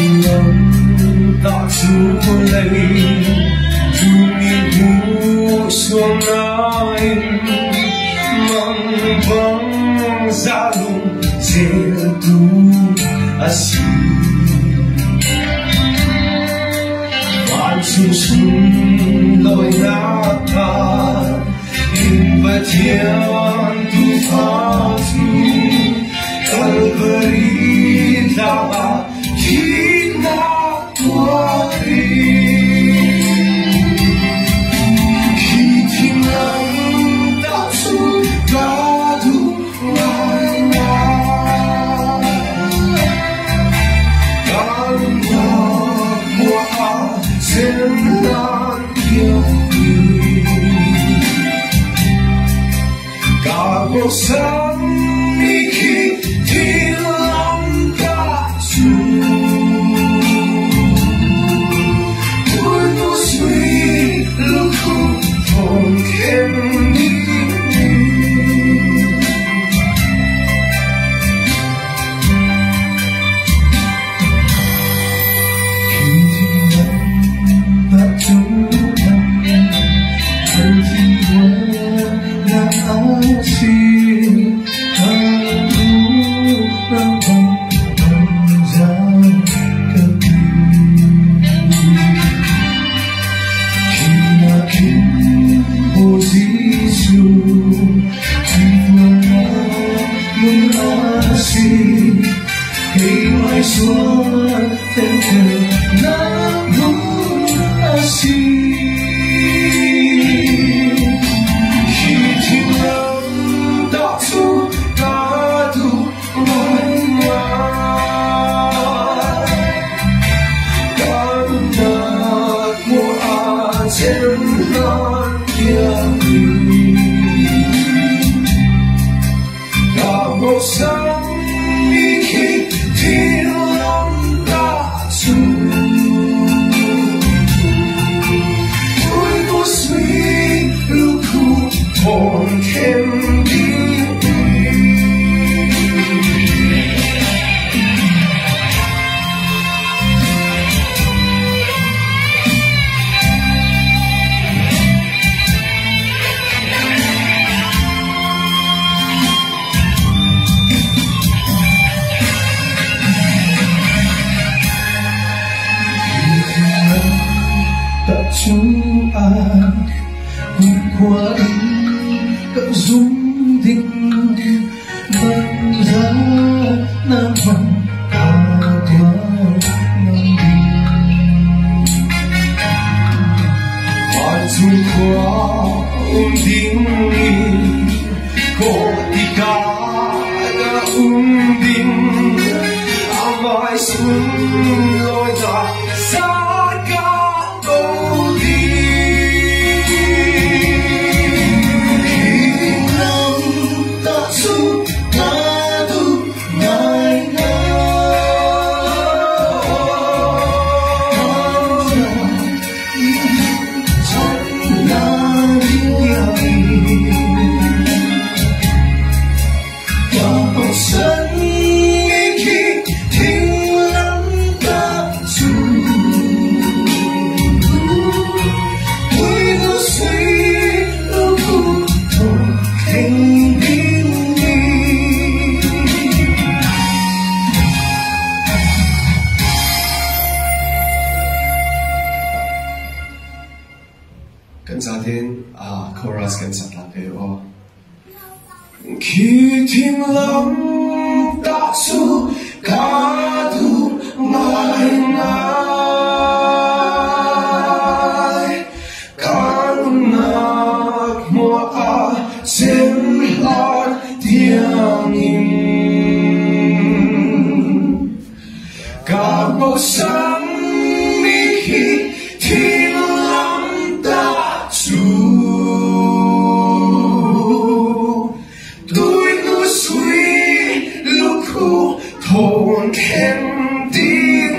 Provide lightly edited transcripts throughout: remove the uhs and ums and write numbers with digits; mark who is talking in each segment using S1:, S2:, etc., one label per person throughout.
S1: 能打出泪，如你无所奈，梦崩沙路解讀心，萬處順來那他，因為天都發出，Calvary他。Hina tuari, hiting lang tatsu gadu wala, ganda mo senlan yoni, kabosan ikitin lang tatsu.
S2: chorus kan sat lang kayo.
S1: Kiting lang tatsu kadu mai karunak mo a semlar tiangin kabosan mihi tilang tatsu tôi nu suy lúc khu thôn khen tiếng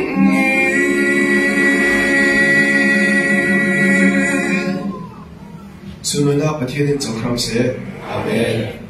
S1: sunod na
S2: thiên định trong khám sẽ.
S1: Amen.